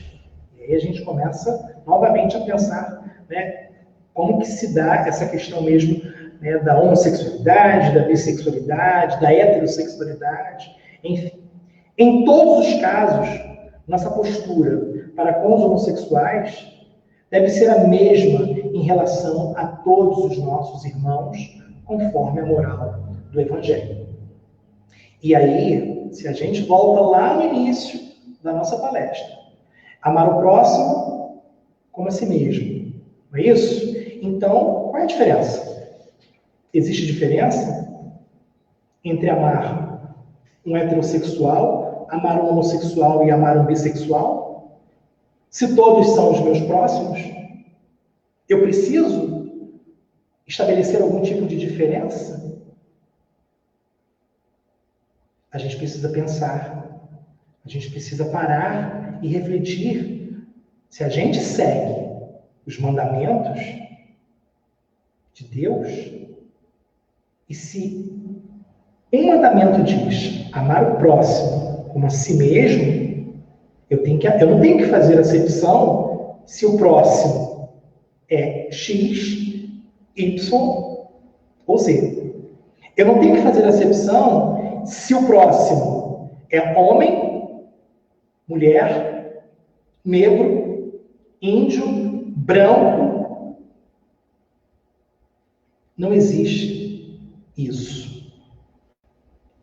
E aí a gente começa novamente a pensar, né, como que se dá essa questão mesmo, né, da homossexualidade, da bissexualidade, da heterossexualidade, enfim. Em todos os casos, nossa postura para com os homossexuais deve ser a mesma em relação a todos os nossos irmãos, conforme a moral do Evangelho. E aí, se a gente volta lá no início da nossa palestra, amar o próximo como a si mesmo, não é isso? Então, qual é a diferença? Existe diferença entre amar um heterossexual, amar um homossexual e amar um bissexual? Se todos são os meus próximos, eu preciso estabelecer algum tipo de diferença? A gente precisa pensar, a gente precisa parar e refletir se a gente segue os mandamentos de Deus e se um mandamento diz amar o próximo como a si mesmo, eu não tenho que fazer acepção se o próximo é X, Y ou Z. Eu não tenho que fazer acepção se o próximo é homem, mulher, negro, índio, branco. Não existe isso.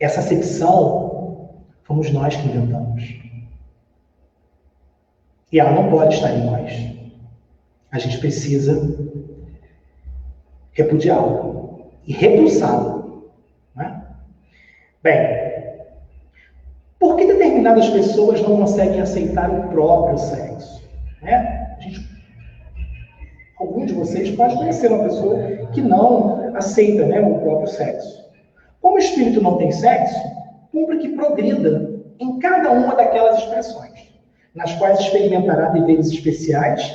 Essa acepção fomos nós que inventamos. E ela não pode estar em nós. A gente precisa repudiá-la e repulsá-la. Né? Bem, por que determinadas pessoas não conseguem aceitar o próprio sexo? Né? Algum de vocês pode conhecer uma pessoa que não aceita, né, o próprio sexo. Como o espírito não tem sexo, cumpre que progrida em cada uma daquelas expressões, nas quais experimentará deveres especiais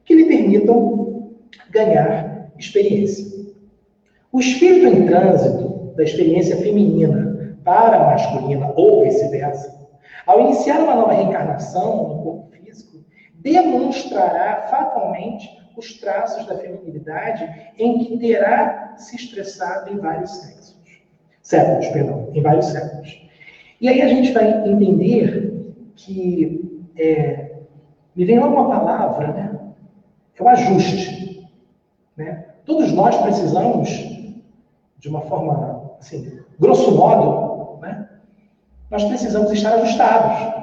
que lhe permitam ganhar experiência. O espírito em trânsito da experiência feminina para a masculina ou vice-versa, ao iniciar uma nova reencarnação no corpo físico, demonstrará fatalmente os traços da feminilidade em que terá se expressado em vários séculos. E aí a gente vai entender que me vem logo uma palavra, né? É o ajuste. Né? Todos nós precisamos, de uma forma, assim, grosso modo, né? Nós precisamos estar ajustados.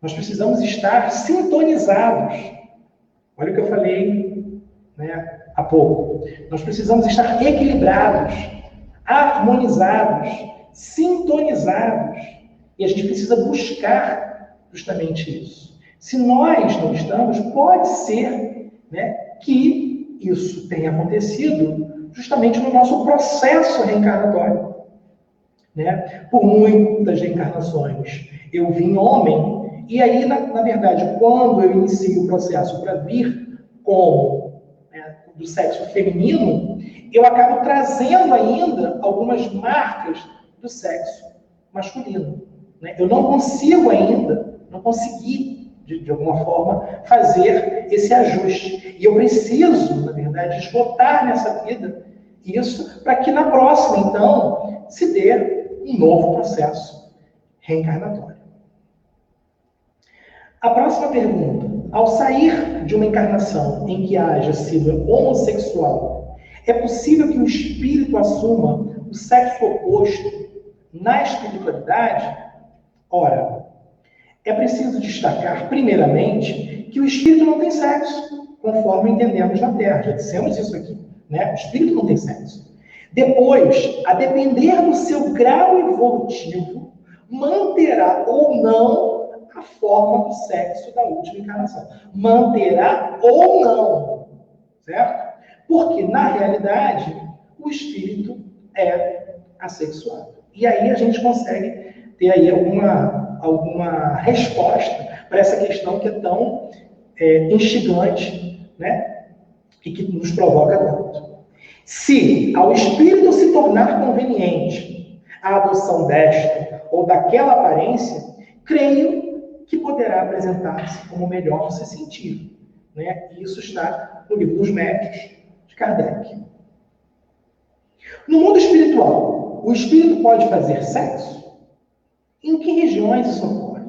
Nós precisamos estar sintonizados. Olha o que eu falei, né, há pouco. Nós precisamos estar equilibrados, harmonizados, sintonizados. E a gente precisa buscar justamente isso. Se nós não estamos, pode ser, né, que isso tenha acontecido justamente no nosso processo reencarnatório. Né? Por muitas reencarnações eu vim homem, e aí, na verdade, quando eu inicio o processo para vir como, né, do sexo feminino, eu acabo trazendo ainda algumas marcas do sexo masculino. Né? Eu não consigo ainda, não consegui, de alguma forma, fazer esse ajuste. E eu preciso, na verdade, esgotar nessa vida isso para que na próxima, então, se dê um novo processo reencarnatório. A próxima pergunta. Ao sair de uma encarnação em que haja sido homossexual, é possível que o espírito assuma o sexo oposto na espiritualidade? Ora, é preciso destacar, primeiramente, que o espírito não tem sexo, conforme entendemos na Terra. Já dissemos isso aqui, né? O espírito não tem sexo. Depois, a depender do seu grau evolutivo, manterá ou não a forma do sexo da última encarnação. Manterá ou não, certo? Porque, na realidade, o espírito é assexuado. E aí a gente consegue ter aí alguma resposta para essa questão que é tão instigante, né? E que nos provoca tanto. Se ao espírito se tornar conveniente a adoção desta ou daquela aparência, creio que poderá apresentar-se como melhor se sentir. Né? E isso está no livro dos Médiuns, de Kardec. No mundo espiritual, o espírito pode fazer sexo? Em que regiões isso ocorre?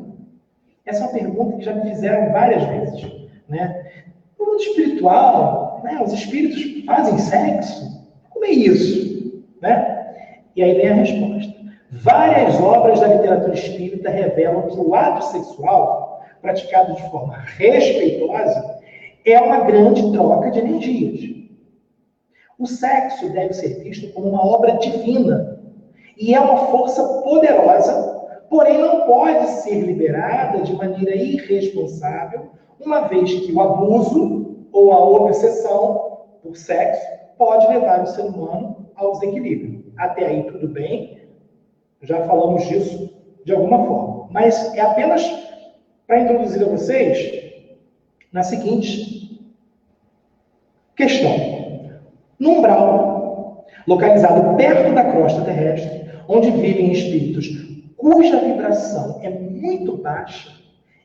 Essa é uma pergunta que já me fizeram várias vezes. Né? No mundo espiritual, né, os espíritos fazem sexo? Como é isso? Né? E aí vem a resposta. Várias obras da literatura espírita revelam que o ato sexual, praticado de forma respeitosa, é uma grande troca de energias. O sexo deve ser visto como uma obra divina e é uma força poderosa, porém não pode ser liberada de maneira irresponsável uma vez que o abuso ou a obsessão por sexo pode levar o ser humano ao desequilíbrio. Até aí tudo bem, já falamos disso de alguma forma. Mas é apenas para introduzir a vocês na seguinte questão. No umbral, localizado perto da crosta terrestre, onde vivem espíritos cuja vibração é muito baixa,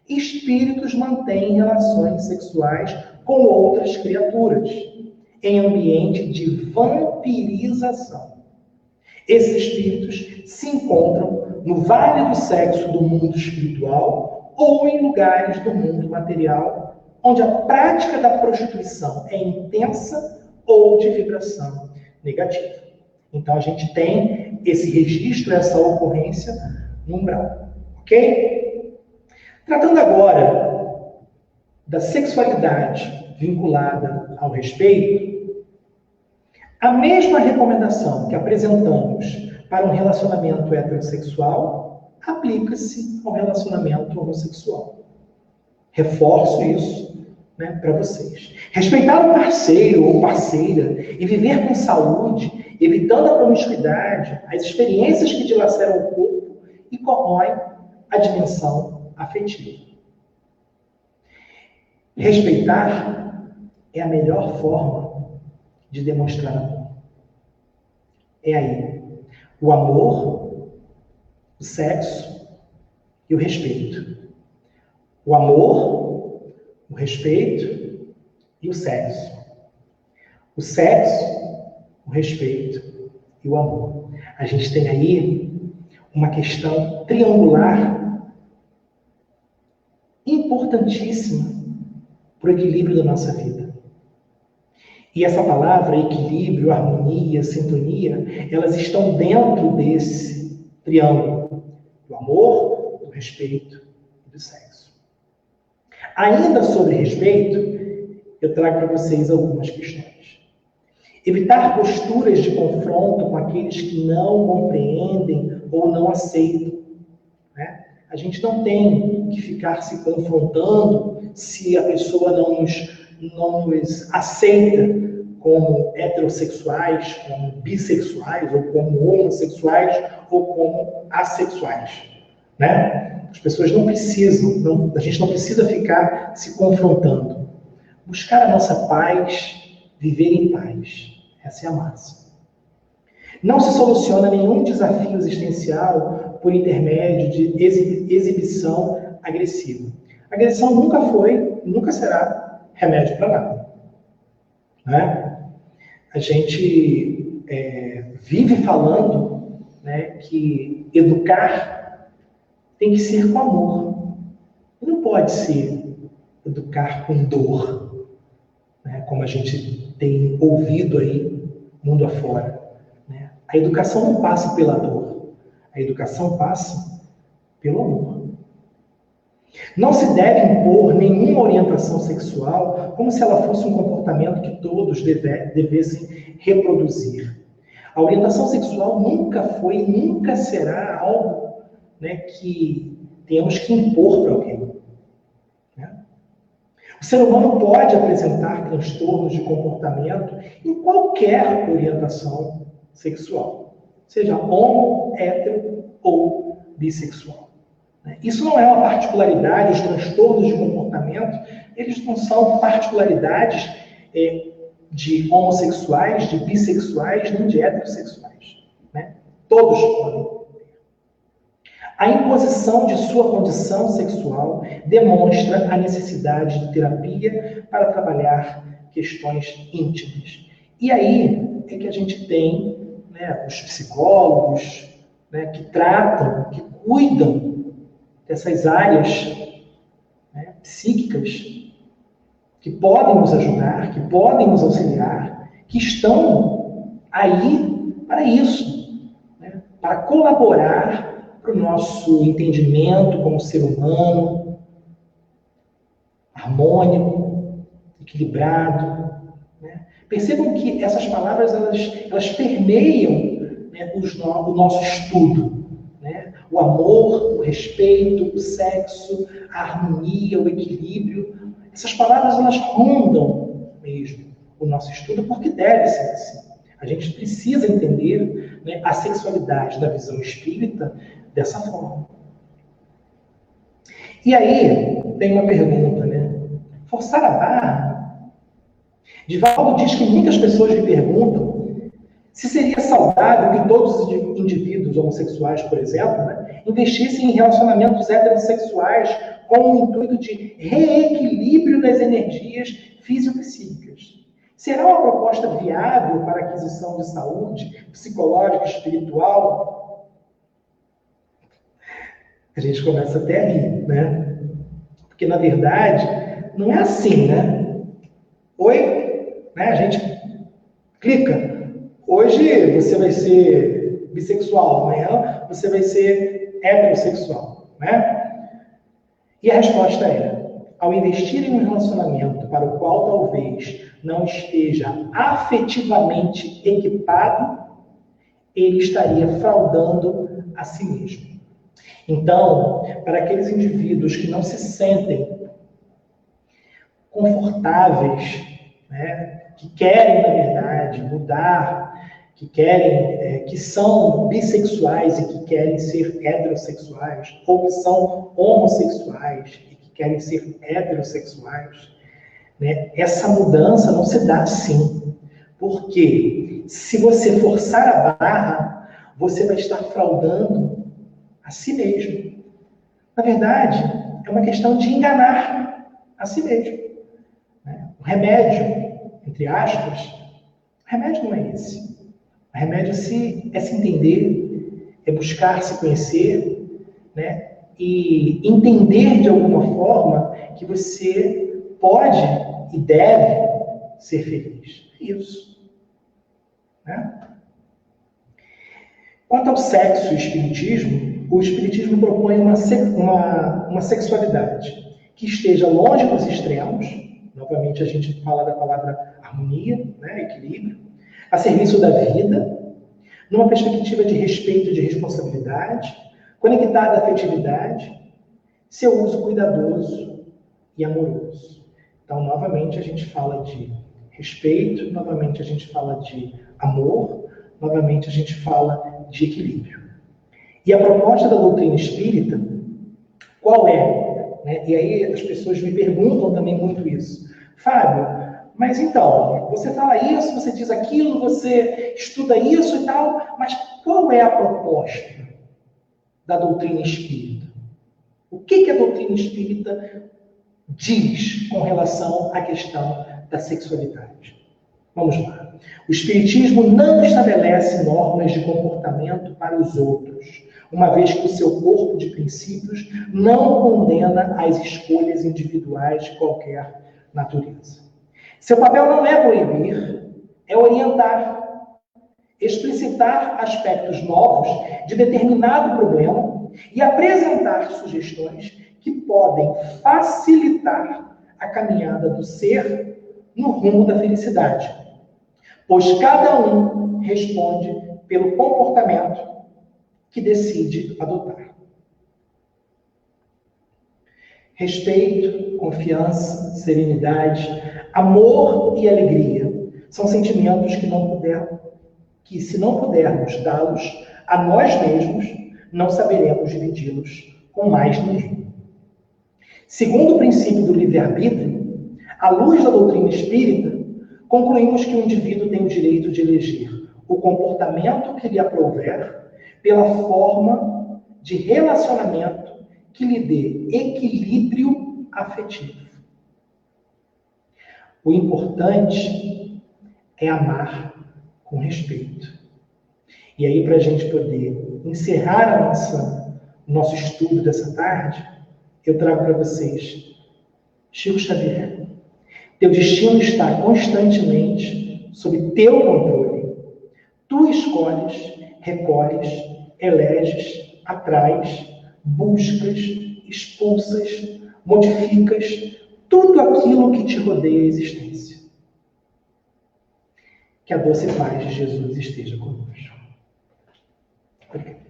espíritos mantêm relações sexuais com outras criaturas, em ambiente de vampirização. Esses espíritos se encontram no vale do sexo do mundo espiritual ou em lugares do mundo material, onde a prática da prostituição é intensa ou de vibração negativa. Então, a gente tem esse registro, essa ocorrência no umbral. Ok? Tratando agora da sexualidade vinculada ao respeito, a mesma recomendação que apresentamos para um relacionamento heterossexual aplica-se ao relacionamento homossexual. Reforço isso, para vocês. Respeitar o parceiro ou parceira e viver com saúde, evitando a promiscuidade, as experiências que dilaceram o corpo e corroem a dimensão afetiva. Respeitar é a melhor forma de demonstrar amor. É aí. O amor, o sexo e o respeito. O amor, o respeito e o sexo. O sexo, o respeito e o amor. A gente tem aí uma questão triangular importantíssima para o equilíbrio da nossa vida. E essa palavra, equilíbrio, harmonia, sintonia, elas estão dentro desse triângulo do amor, do respeito e do sexo. Ainda sobre respeito, eu trago para vocês algumas questões. Evitar posturas de confronto com aqueles que não compreendem ou não aceitam. A gente não tem que ficar se confrontando se a pessoa não nos aceita como heterossexuais, como bissexuais, ou como homossexuais, ou como assexuais. As pessoas não precisam, a gente não precisa ficar se confrontando. Buscar a nossa paz, viver em paz. Essa é a máxima. Não se soluciona nenhum desafio existencial por intermédio de exibição agressiva. A agressão nunca foi, nunca será remédio para nada. A gente vive falando que educar tem que ser com amor. Não pode ser educar com dor, como a gente tem ouvido aí, mundo afora. A educação não passa pela dor. A educação passa pelo amor. Não se deve impor nenhuma orientação sexual como se ela fosse um comportamento que todos devessem reproduzir. A orientação sexual nunca foi e nunca será algo que temos que impor para alguém. O ser humano pode apresentar transtornos de comportamento em qualquer orientação sexual, seja homo, hétero ou bissexual. Isso não é uma particularidade, os transtornos de comportamento, eles não são particularidades de homossexuais, de bissexuais, nem de heterossexuais. Todos podem ter. A imposição de sua condição sexual demonstra a necessidade de terapia para trabalhar questões íntimas. E aí é que a gente tem os psicólogos que tratam, que cuidam dessas áreas psíquicas, que podem nos ajudar, que podem nos auxiliar, que estão aí para isso, para colaborar para o nosso entendimento como ser humano, harmônico, equilibrado. Percebam que essas palavras elas permeiam o nosso estudo. O amor, o respeito, o sexo, a harmonia, o equilíbrio, Essas palavras, elas rondam mesmo o nosso estudo, porque deve ser assim. A gente precisa entender, né, a sexualidade da visão espírita dessa forma. E aí, tem uma pergunta, né? Forçar a barra? Divaldo diz que muitas pessoas me perguntam se seria saudável que todos os indivíduos homossexuais, por exemplo, né, investissem em relacionamentos heterossexuais com o intuito de reequilíbrio das energias físico-psíquicas. Será uma proposta viável para a aquisição de saúde psicológica e espiritual? A gente começa até a rir, né? Porque, na verdade, não é assim, né? Oi? Né? A gente clica. Hoje você vai ser bissexual, amanhã você vai ser heterossexual, né? E a resposta é: ao investir em um relacionamento para o qual talvez não esteja afetivamente equipado, ele estaria fraudando a si mesmo. Então, para aqueles indivíduos que não se sentem confortáveis, né, que querem, na verdade, mudar, que querem, que são bissexuais e que querem ser heterossexuais, ou que são homossexuais e que querem ser heterossexuais, né, essa mudança não se dá assim. Porque se você forçar a barra, você vai estar fraudando a si mesmo. Na verdade, é uma questão de enganar a si mesmo. O remédio, entre aspas, o remédio não é esse. O remédio é se entender, é buscar se conhecer, né? E entender de alguma forma que você pode e deve ser feliz. Isso. Né? Quanto ao sexo e espiritismo, o espiritismo propõe uma sexualidade que esteja longe dos extremos. Novamente, a gente fala da palavra harmonia, né, equilíbrio, a serviço da vida, numa perspectiva de respeito e de responsabilidade, conectada à afetividade, seu uso cuidadoso e amoroso. Então, novamente, a gente fala de respeito, novamente, a gente fala de amor, novamente, a gente fala de equilíbrio. E a proposta da doutrina espírita, qual é? Né? E aí as pessoas me perguntam também muito isso. Fábio, mas então, você fala isso, você diz aquilo, você estuda isso e tal, mas qual é a proposta da doutrina espírita? O que a doutrina espírita diz com relação à questão da sexualidade? Vamos lá. O espiritismo não estabelece normas de comportamento para os outros, uma vez que o seu corpo de princípios não condena as escolhas individuais de qualquer natureza. Seu papel não é proibir, é orientar, explicitar aspectos novos de determinado problema e apresentar sugestões que podem facilitar a caminhada do ser no rumo da felicidade, pois cada um responde pelo comportamento que decide adotar. Respeito, confiança, serenidade, amor e alegria são sentimentos que se não pudermos dá-los a nós mesmos, não saberemos dividi-los com mais ninguém. Segundo o princípio do livre-arbítrio, à luz da doutrina espírita, concluímos que o indivíduo tem o direito de eleger o comportamento que lhe aprouver pela forma de relacionamento que lhe dê equilíbrio afetivo. O importante é amar com respeito. E aí, para a gente poder encerrar o nosso estudo dessa tarde, eu trago para vocês Chico Xavier. Teu destino está constantemente sob teu controle. Tu escolhes, recolhes, eleges, atrais, buscas, expulsas, modificas tudo aquilo que te rodeia a existência. Que a doce paz de Jesus esteja conosco. Obrigado.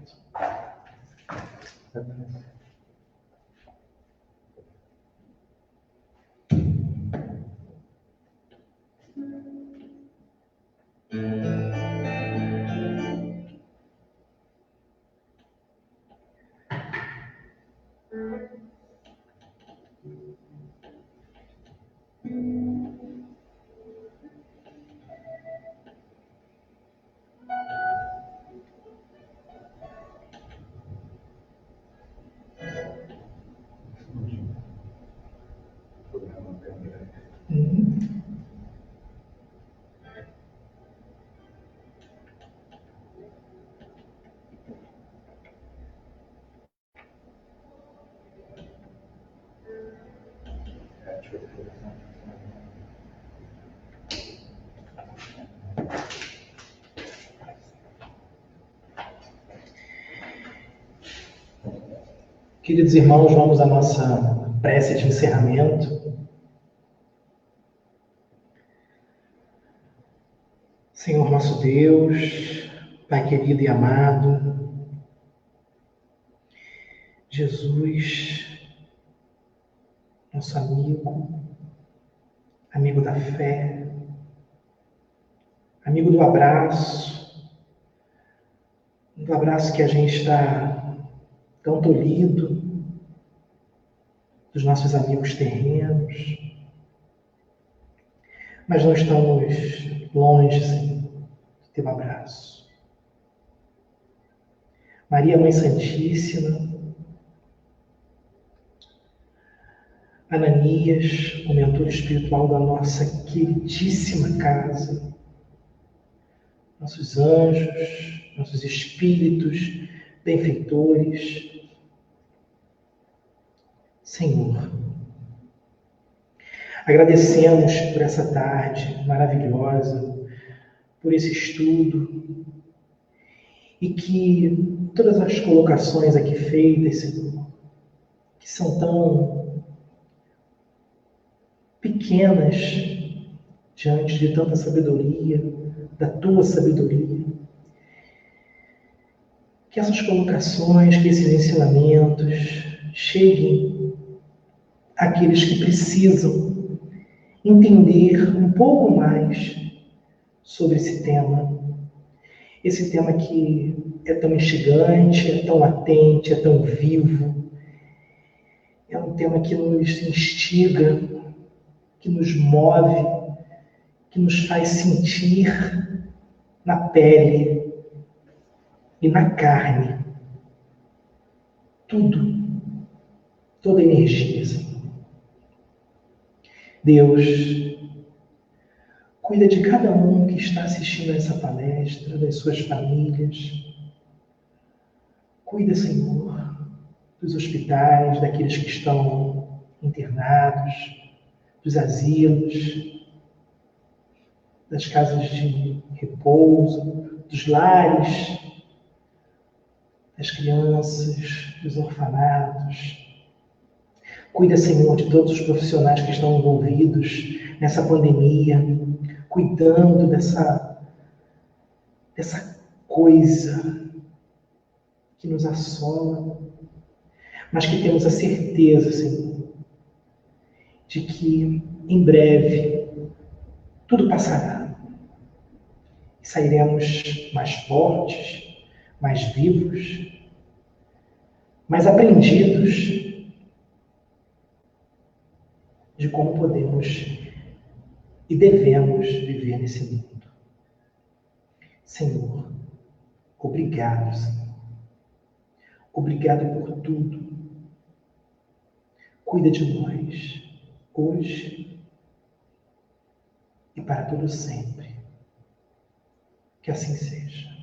Queridos irmãos, vamos à nossa prece de encerramento. Senhor nosso Deus, Pai querido e amado, Jesus, nosso amigo, amigo da fé, amigo do abraço que a gente está tão tolhido dos nossos amigos terrenos, mas não estamos longe, Senhor, do teu abraço. Maria, Mãe Santíssima, Ananias, o mentor espiritual da nossa queridíssima casa, nossos anjos, nossos espíritos, benfeitores, Senhor, agradecemos por essa tarde maravilhosa, por esse estudo, e que todas as colocações aqui feitas, Senhor, que são tão pequenas diante de tanta sabedoria, da tua sabedoria, que essas colocações, que esses ensinamentos cheguem àqueles que precisam entender um pouco mais sobre esse tema que é tão instigante, é tão latente, é tão vivo, é um tema que nos instiga, que nos move, que nos faz sentir na pele e na carne tudo, toda a energia, Senhor. Deus, cuida de cada um que está assistindo a essa palestra, das suas famílias. Cuida, Senhor, dos hospitais, daqueles que estão internados, dos asilos, das casas de repouso, dos lares, das crianças, dos orfanatos. Cuida, Senhor, de todos os profissionais que estão envolvidos nessa pandemia, cuidando dessa coisa que nos assola, mas que temos a certeza, Senhor, de que em breve tudo passará e sairemos mais fortes, mais vivos, mais aprendidos de como podemos e devemos viver nesse mundo. Senhor, obrigado, Senhor. Obrigado por tudo. Cuida de nós, hoje e para todo sempre. Que assim seja.